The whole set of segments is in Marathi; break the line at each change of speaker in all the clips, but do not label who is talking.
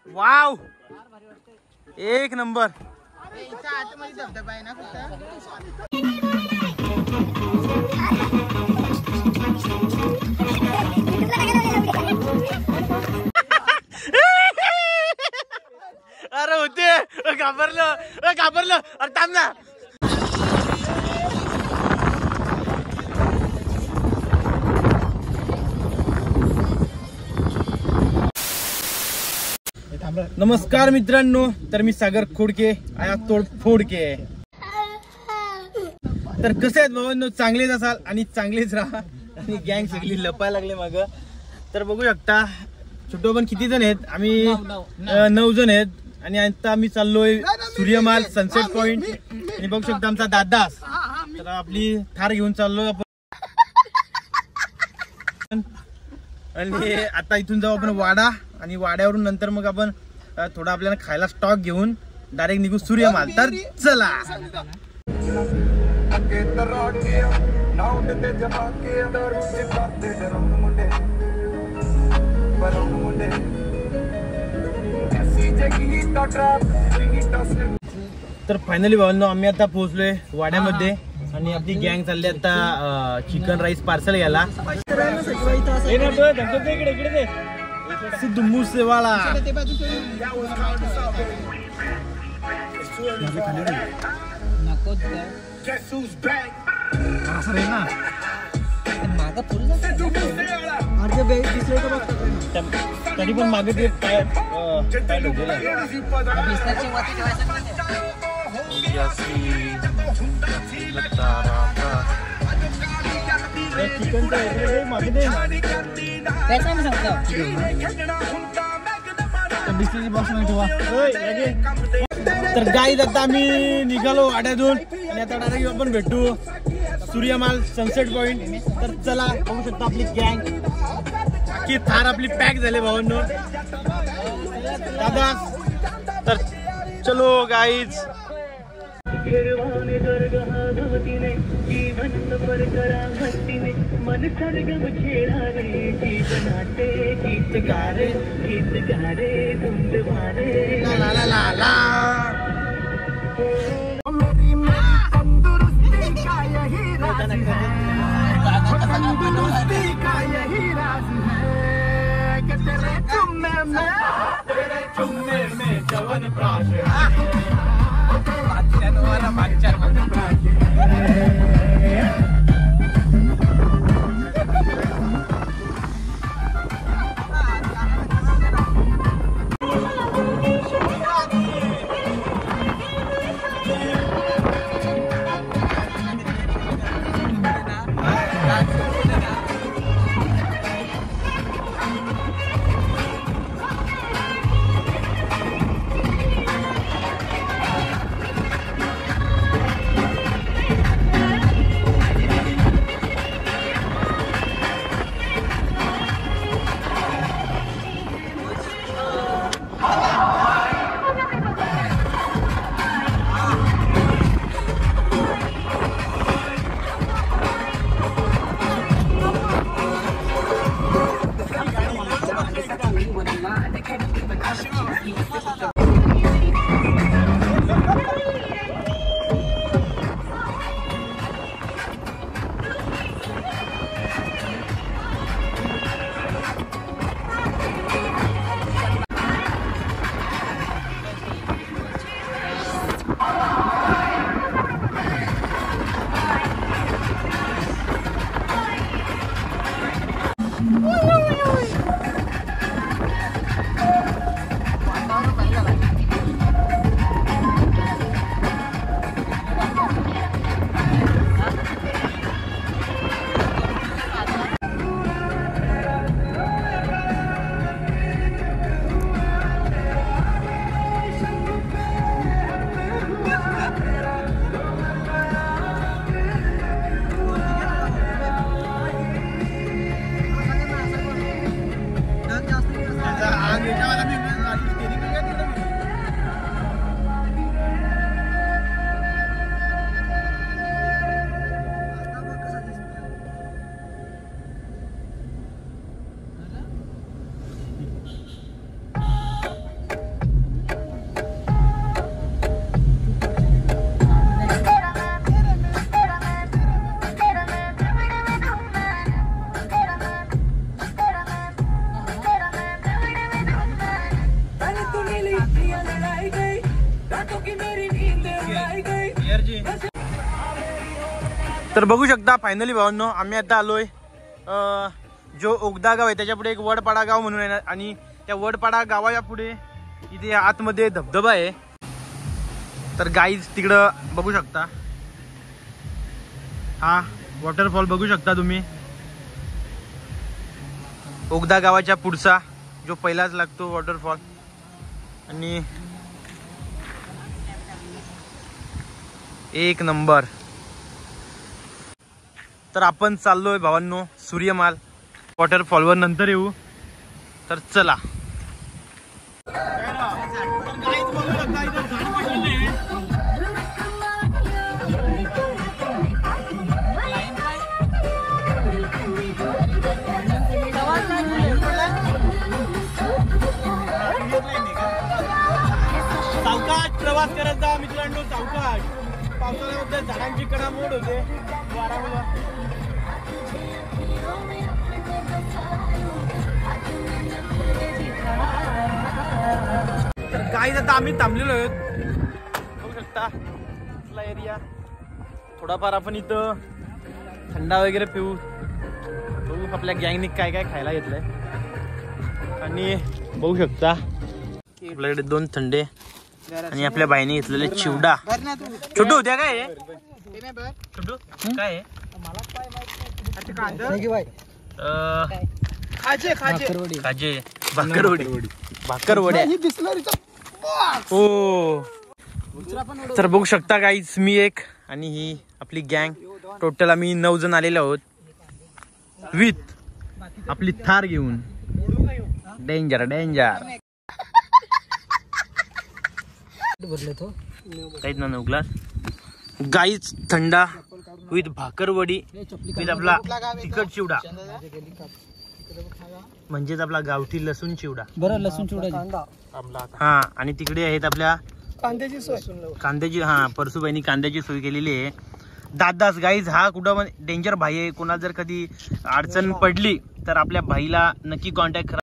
वाव एक नंबर. अरे होते घाबरलं अरे थांब ना. नमस्कार मित्रांनो, तर मी सागर खोडके आया तोडफोडके. तर कसे आहेत भावांनो, चांगलेच असाल आणि चांगलेच राहा. आणि गँग सगळी लपायला लागले माग. तर बघू शकता छोटो पण किती जण आहेत, आम्ही 9 जण आहेत. आणि आता आम्ही चाललोय सूर्यमाल सनसेट पॉइंट. आणि बघू शकता आमचा दादा, तर आपली थार घेऊन चाललोय आपण. आणि आता इथून जाऊ आपण वाडा, आणि वाड्यावरून नंतर मग आपण थोडा आपल्याला खायला स्टॉक घेऊन डायरेक्ट निघू सूर्यमाल. तर चला. तर फायनली भावांनो आम्ही आता पोहोचलोय वाड्यामध्ये. आणि आपली गँग चालली आता चिकन राईस पार्सल घ्यायला. सिद्धू मूसेवाला. तरी पण मागे ते तर गाईज आता आम्ही निघालो वाड्यातून. आणि आता डायरेक्ट आपण भेटू सूर्यमाल सनसेट पॉइंट. तर चला, बघू शकता आपली गँग की थार आपली पॅक झाले भावांनो. दादा तर चलो गाईज. तर बघू शकता फायनली भावांनो आम्ही आता आलोय जो ओगदा गाव आहे त्याच्या पुढे एक वडपाडा गाव म्हणून आहे आणि त्या वडपाडा गावाच्या पुढे इथे आतमध्ये धबधबा आहे. तर गाईज तिकडं बघू शकता हा वॉटरफॉल बघू शकता तुम्ही. ओगदा गावाच्या पुढचा जो पहिलाच लागतो वॉटरफॉल. आणि एक नंबर. तर आपण चाललोय भावांनो सूर्यमाल वॉटरफॉलवर नंतर येऊ. तर चला. सावकाश प्रवास करायचा मित्रांनो, सावकाश. पावसाळ्यामध्ये झाडांची कडामोड होते वारामुळे. तर गाईज आता आम्ही थांबलेलो आहोत बघू शकता इथला एरिया. थोडाफार आपण इथं थंडा वगैरे पिऊ. बघू आपल्या गँगने काय काय खायला घेतलंय. आणि बघू शकता आपल्याकडे 2 थंडे आणि आपल्या बाईने घेतलेले चिवडा. छोटू होत्या काय छोटू काय खाजे भाकरवड्या हो. तर बघू शकता गाईज मी एक आणि ही आपली गँग टोटल आम्ही 9 जण आलेलो आहोत विथ आपली थार घेऊन. डेंजर डेंजर काहीच ना 9 ग्लास गाईच थंडा विथ भाकरवडी विथ आपला तिखट चिवडा म्हणजेच आपला गावठी लसूण चिवडा. बरं लसूण चिवडा हा. आणि तिकडे आहेत आपल्या कांद्याची हा परसूबाईंनी कांद्याची सोय केलेली आहे. दादास गाईज हा कुठं डेंजर भाई आहे. कोणा जर कधी अडचण पडली तर आपल्या भाईला नक्की कॉन्टॅक्ट करा.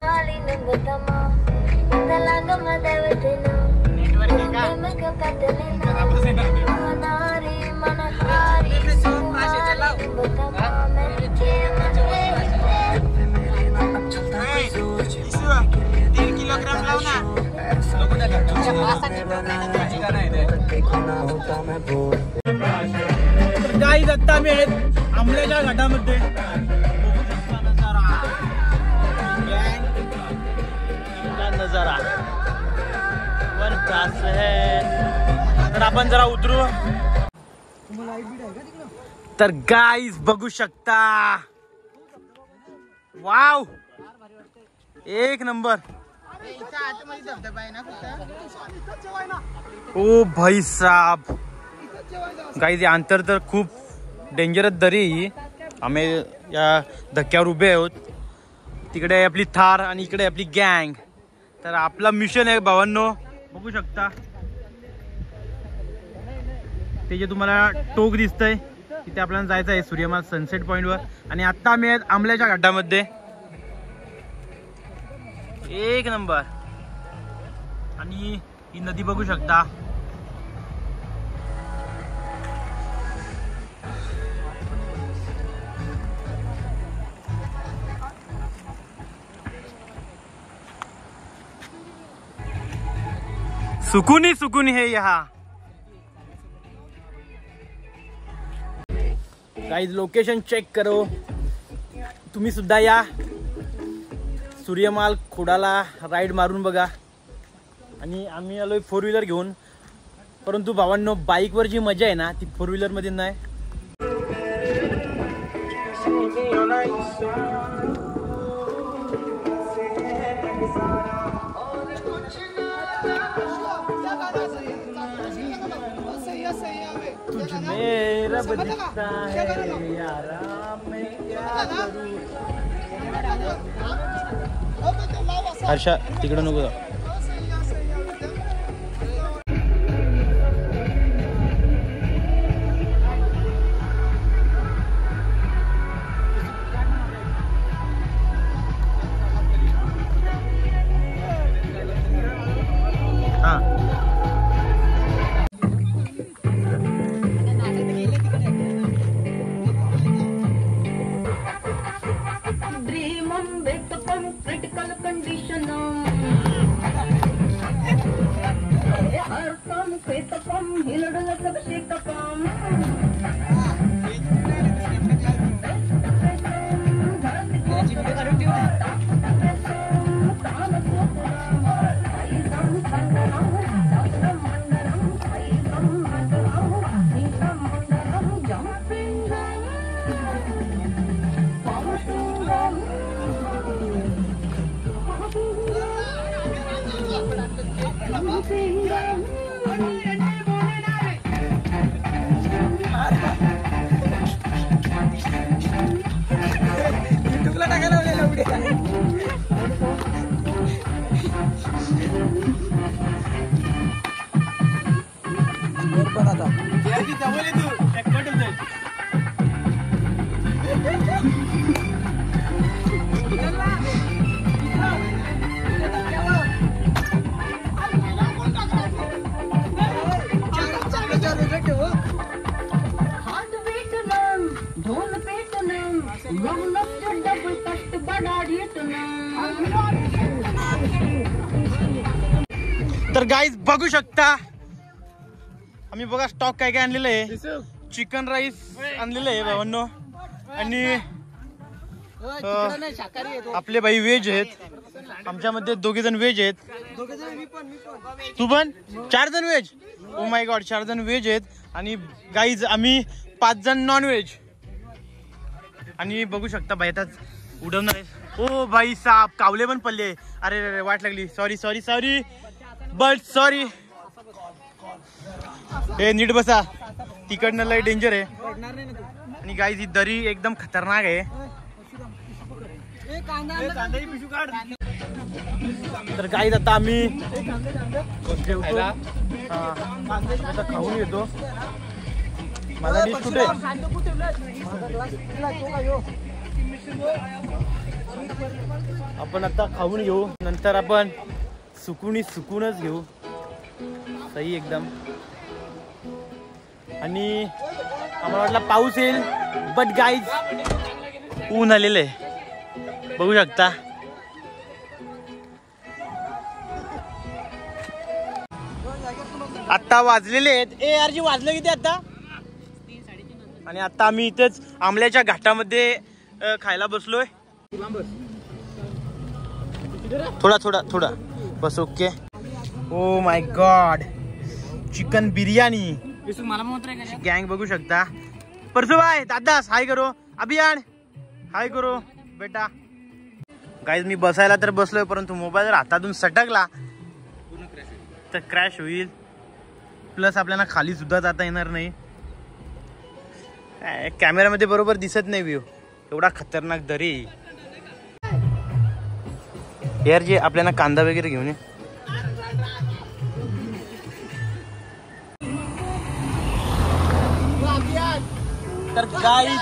गाईज आता आम्ही आहेत आंबल्याच्या घाटामध्ये. नजारा वन क्लास है. तर आपण जरा उतरू. तर गाईज बघू शकता वाव एक नंबर. ओ भाई साहब गाईज अंतर तर खूप डेंजरस दरी. आम्ही या धक्क्यावर उभे आहोत. तिकडे आहे आपली थार आणि इकडे आपली गँग. तर आपला मिशन आहे भावांनो बघू शकता. ते जे तुम्हाला टोक दिसतंय तिथे आपल्याला जायचं आहे सूर्यमाल सनसेट पॉइंटवर. आणि आता आम्ही आहेत आंबल्याच्या घाटामध्ये. एक नंबर. आणि ही नदी बघू शकता. सुकून सुकून है यहाँ. गाइस लोकेशन चेक करो. तुम्ही सुद्धा या सूर्यमाल खोडाला राईड मारून बघा. आणि आम्ही आलोय 4 व्हीलर घेऊन. परंतु भावांनो बाईकवर जी मजा आहे ना ती 4 व्हीलर मध्ये नाही. हर्षा तिकडं नको. तर गाईज बघू शकता आम्ही बघा स्टॉक काय काय आणलेलं आहे. चिकन राईस आणलेलं आहे भावांनो आणि आपले बाई व्हेज आहेत. आमच्यामध्ये 2 जण व्हेज आहेत. तू पण 4 जण व्हेज. ओ माय गॉड 4 जण व्हेज आहेत आणि गाईज आम्ही 5 जण नॉन व्हेज. आणि बघू शकता बाई आता उडवणार आहे. ओ बाई साप कावले पण पडले. अरे वाट लागली. Sorry sorry sorry but sorry. हे नीट बसा तिकडनं लय डेंजर आहे. आणि गाईज ही दरी एकदम खतरनाक आहे. तर गाईज आता आम्ही आता खाऊन येतो. माझा डिश कुठे आपण आता खाऊन घेऊ. नंतर आपण सुकूनच घेऊ. सही एकदम. आणि आम्हाला वाटलं पाऊस येईल बट गाईज ऊन आलेलं आहे बघू शकता. आता वाजलेले आहेत. ए यार जी वाजलं किती आता. आणि आता आम्ही इथेच आंबल्याच्या घाटामध्ये खायला बसलोय. थोडा बस. Okay. Oh my god chicken biryani गँग बघू शकता. परसू भाई दादास हाय करो. अभियान हाय करो बेटा. गाईज मी बसायला तर बसलोय परंतु मोबाईल जर हातातून सटकला तर क्रॅश होईल. प्लस आपल्याला खाली सुद्धा जाता येणार नाही. कॅमेरामध्ये बरोबर दिसत नाही व्ह्यू. एवढा खतरनाक दरी यार. जे आपल्याला कांदा वगैरे घेऊन ये. तर गाईज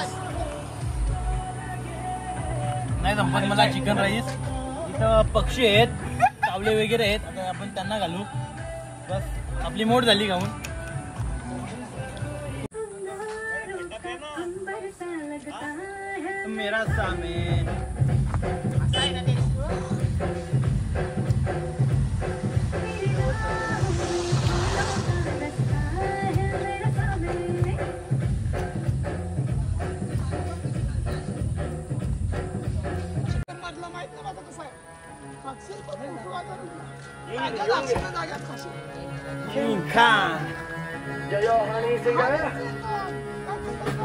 नाही संपत मला चिकन राईस. इथं पक्षी आहेत कावले वगैरे आहेत. आता आपण त्यांना घालू. बस आपली मोड झाली खाऊन. मेरा सामेन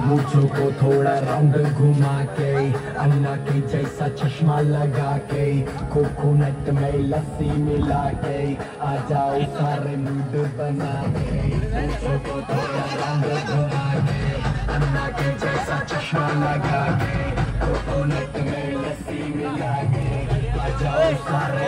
मुझको को थोड़ा राउंड घुमा के अन्ना की जैसा चश्मा लगा के कोकोनट में लस्सी मिला के आ जाओ सारे मूड बना के. मुझको को थोड़ा राउंड घुमा के अन्ना की जैसा चश्मा लगा के कोकोनट में लस्सी मिला के आ जाओ सारे.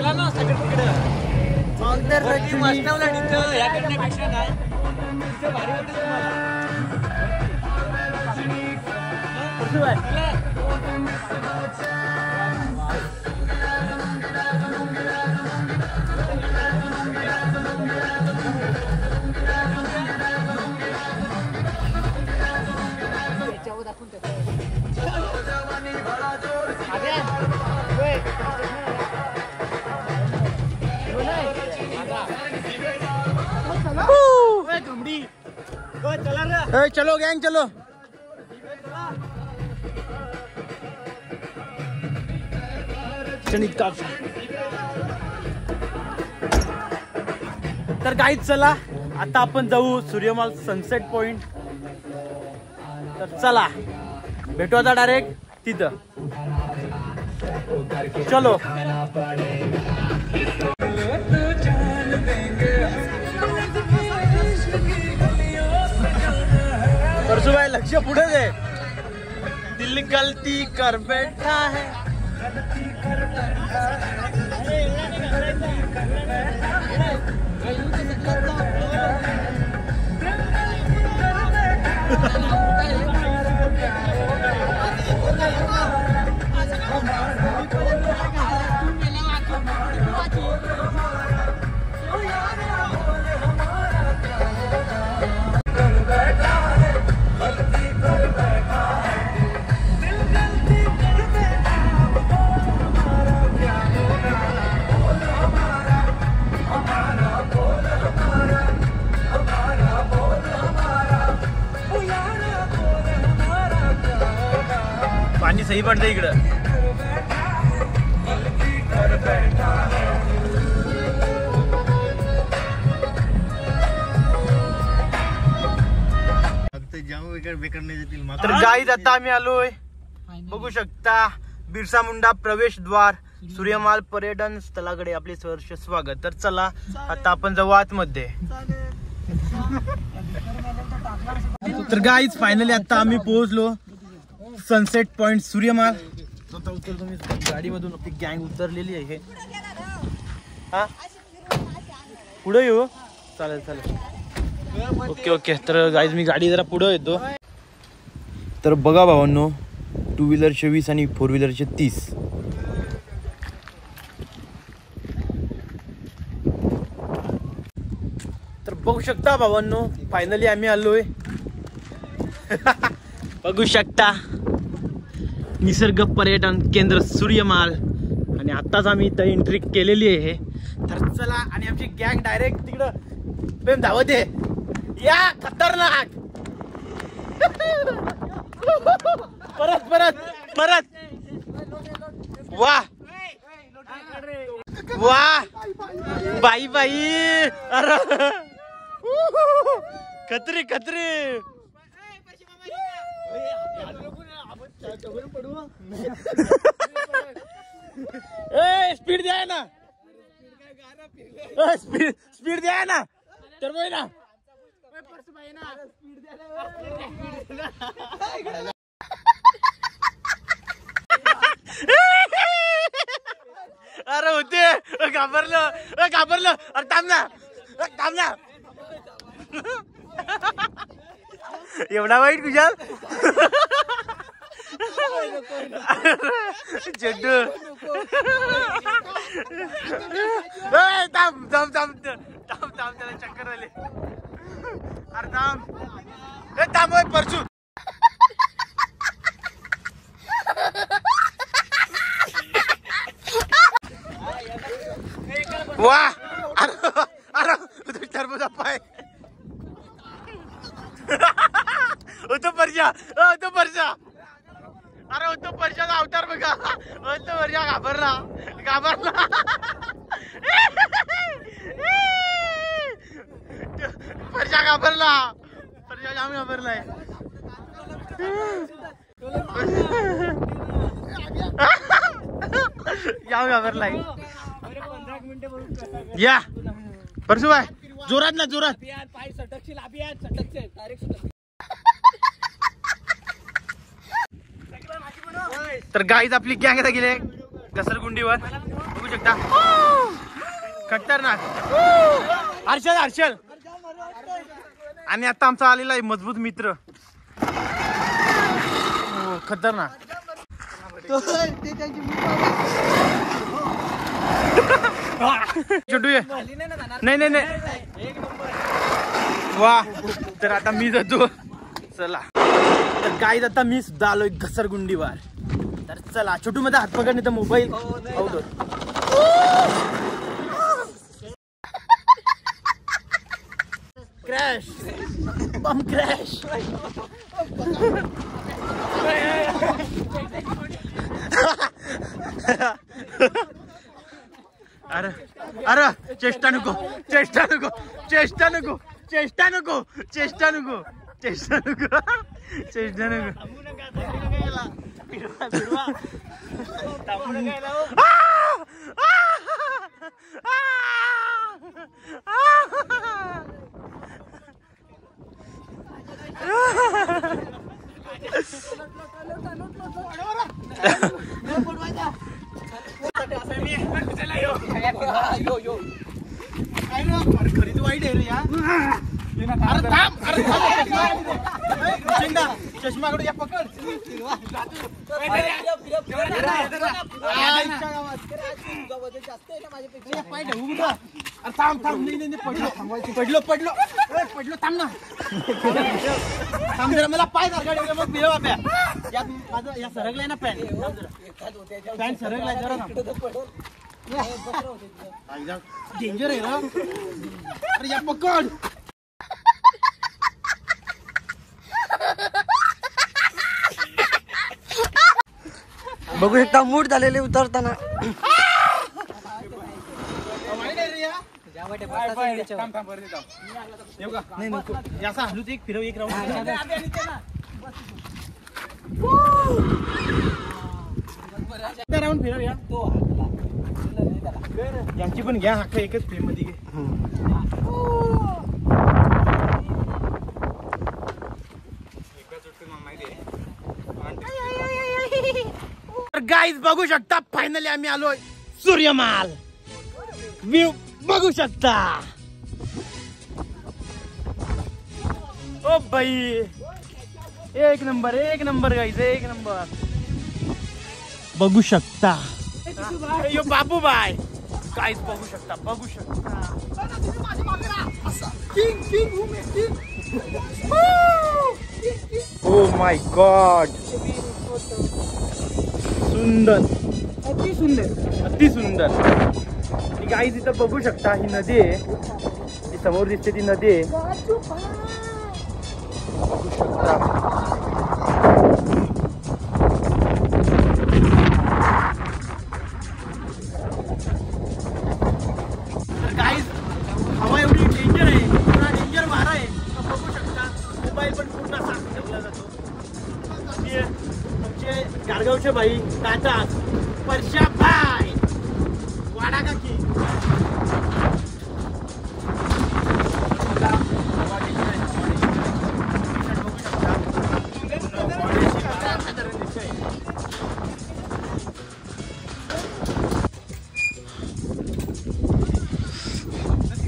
चलो गैंग चलो. तर गाईज चला आता आपण जाऊ सूर्यमाल सनसेट पॉइंट. तर चला भेटू आता डायरेक्ट तिथं. चलो. लक्ष पुढे दे. दिल गलती कर बैठा है. पाणी सही पडतं इकडं. तर गाईज आता आम्ही आलोय, बघू शकता बिरसा मुंडा प्रवेश द्वार सूर्यमाल पर्यटन स्थळाकडे आपले सहर्ष स्वागत. तर चला आता आपण जाऊ आतमध्ये. तर गाईज फायनली आता आम्ही पोहोचलो सनसेट पॉइंट सूर्यमाल. आता उतरतो मी गाडीमधून. आपली गँग उतरलेली आहे. हा पुढे येऊ. चालेल चालेल. Okay okay. तर गाईज मी गाडी जरा पुढे येतो. तर बघा भावांनो, 2 व्हीलरचे 20 आणि 4 व्हीलरचे 30. तर बघू शकता भावांनो, फायनली आम्ही आलोय. बघू शकता निसर्ग पर्यटन केंद्र सूर्यमाल. आणि आताच आम्ही इथं एंट्री केलेली आहे. तर चला. आणि आमची गँग डायरेक्ट तिकडं प्रेम धावत आहे. या खतरनाक. परत परत परत. वा वा बाई बाई. अरे खत्री खत्री. स्पीड द्या ना. स्पीड द्या ना. तर बोल ना. अरे होते घाबरलं घाबरलं. अरे थांब ना थांब ना. एवढा वाईट कुशाल. चड्डू थांब थांब थांब थांब थांब. त्याला चक्कर आले. अरे थांब थांब परचू. वा अरे अरे टरबूजा पाय. होतो परशा. होतो परशा. अरे होतो परशाचा अवतार बघा. होतो परशा घाबरला घाबरला. परशा घाबरला. परशा जाम घाबरलाय. जाम घाबरलाय. या परसू बाय जोरात ना जोरात. तर गाईज आपली गँग आता गेले घसरगुंडीवर. बघू शकता खतरनाक. हर्षल हर्षल. आणि आता आमचा आलेला आहे मजबूत मित्र. खतरनाक. छोटू ये. नाही नाही नाही. वा. तर आता मी जातो. चला. तर गाईज आता मी सुद्धा आलोय घसरगुंडीवर. तर चला छोटू मध्ये हात पकडणे तर मोबाईल आउट. क्रॅश बम क्रॅश. अरे अरे चेष्टा नको चेष्टा नको चेष्टा नको चेष्टा नको चेष्टा नको चेष्टा नको चेष्टा नको. खरीच वाईट आहे रे या. अरे थांब, अरे चष्माकडे या पकड. थांब थांब, नाही पडलो पडलो पडलो, थांब ना. थांब जरा, मला पाय सरकाडे मग फिरव आपल्या. यात माझं या सरकलाय ना पॅन्ट सरकलाय जरा. डेंजर आहे ना. अरे या पकड.
बघू शकता मूड झालेले उतरताना.
एक फिरव, एक राऊंड राऊंड फिरव या. यांची पण घ्या, हा एकच फ्रेम मध्ये घे. गाईज बघू शकता, फायनली आम्ही आलोय सूर्यमाल. व्ह्यू बघू शकता. ओ बाई, एक नंबर गाईज, एक नंबर. बघू शकता यो बाबू बाय. गाईज बघू शकता. ओ माय गॉड, सुंदर, अति सुंदर. आणि गाईज इथं बघू शकता, ही नदी आहे, जी समोर दिसते ती नदी आहे. बघू शकता. तर गाईज हवा एवढी डेंजर आहे, एवढा डेंजर वारा आहे. बघू शकता, मोबाईल पण पूर्ण असा ठेवला जातो. आमचे गारगावचे भाई काका परशा भाई वाडा काकी.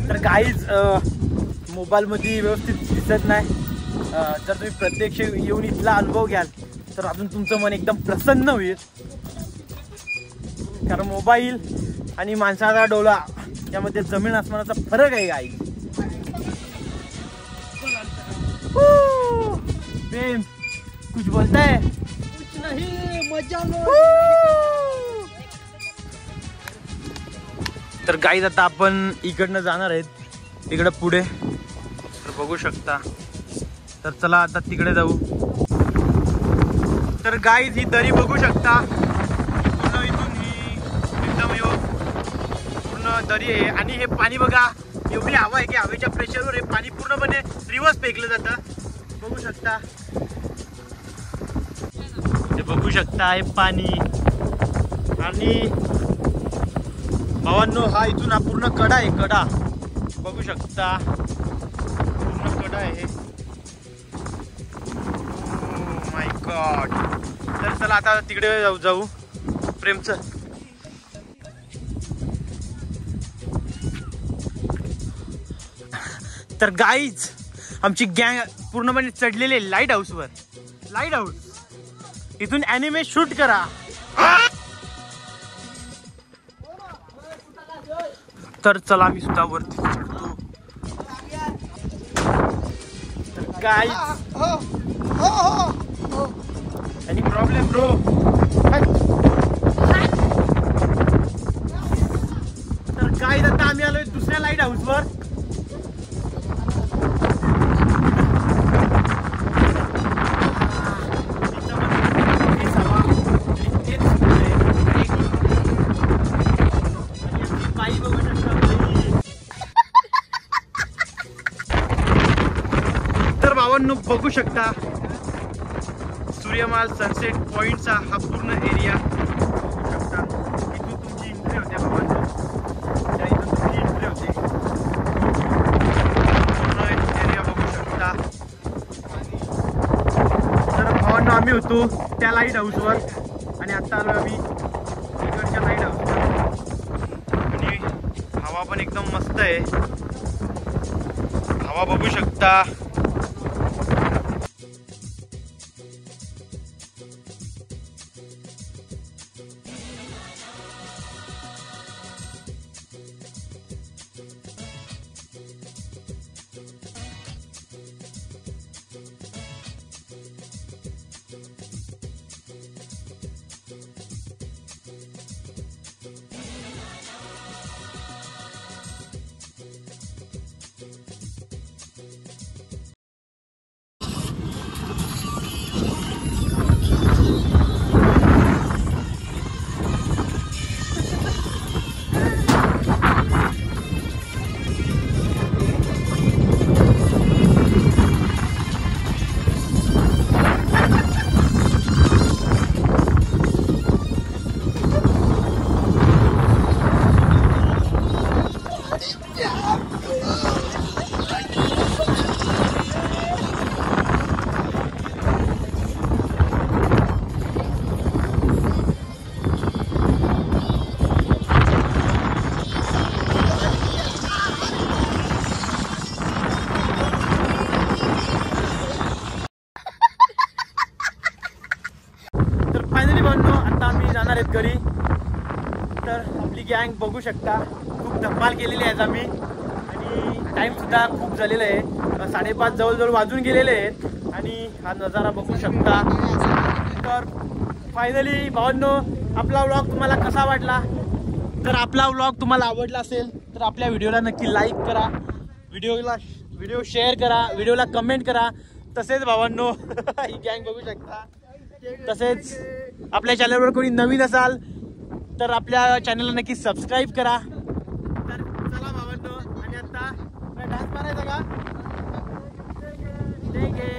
तर गाईज मोबाईल मध्ये व्यवस्थित दिसत नाही. जर तुम्ही प्रत्यक्ष येऊन इथला अनुभव घ्याल तर अजून तुमचं मन एकदम प्रसन्न होईल. कारण मोबाईल आणि माणसाचा डोळा यामध्ये जमीन आसमानाचा फरक आहे गाईज. प्रेम कुछ बोलता है? कुछ नहीं, मजा लो. तर गाईज आता आपण इकडनं जाणार आहेत इकडं पुढे. तर बघू शकता. तर चला आता तिकडे जाऊ. तर गाईज ही दरी बघू शकता. पूर्ण इथून ही एकदम पूर्ण दरी आहे. आणि हे पाणी बघा, एवढी हवा आहे की हवेच्या प्रेशरवर हे पाणी पूर्णपणे रिवर्स फेकलं जातं. बघू शकता, ते बघू शकता हे पाणी. आणि भावांनो, हा इथून हा पूर्ण कडा आहे, कडा बघू शकता, पूर्ण कडा आहे. माय गॉड. तर चला आता तिकडे जाऊ प्रेमचं. तर गाईज आमची गँग पूर्णपणे चढलेली लाईट हाऊसवर. लाईट हाऊस इथून ॲनिमे शूट करा. तर चला मी सुद्धा वरती चढतो. Guys any problem bro? तर गाईज आता आम्ही आलोय दुसऱ्या लाईट हाऊसवर. तर भावांनो बघू शकता, सूर्यमाल सनसेट पॉइंटचा हा पूर्ण एरिया बघू शकता. इथून तुमची एंट्री होते भावांनो, त्या इथून तुमची एंट्री होते. पूर्ण एरिया बघू शकता. तर भावांनो आम्ही होतो त्या लाईट हाऊसवर आणि आता आलो आम्ही इकडच्या लाईट हाऊसवर आणि हवा पण एकदम मस्त आहे. हवा बघू शकता. घरी. तर आपली गँग बघू शकता खूप धमाल केलेली आहे आम्ही आणि टाइम सुद्धा खूप झालेला आहे. 5:30 जवळजवळ वाजून गेलेले आहेत आणि हा नजारा बघू शकता. तर फायनली भावांनो आपला व्लॉग तुम्हाला कसा वाटला. जर आपला व्लॉग तुम्हाला आवडला असेल तर आपल्या व्हिडिओला नक्की लाईक करा, व्हिडिओ शेअर करा, व्हिडिओला कमेंट करा. तसेच भावांनो ही गँग बघू शकता. तसेच आपल्या चॅनलवर कोणी नवीन असाल तर आपल्या चॅनलला नक्की सबस्क्राईब करा. तर चला भावांनो आणि आता डान्स मारायचा का. ठीक आहे.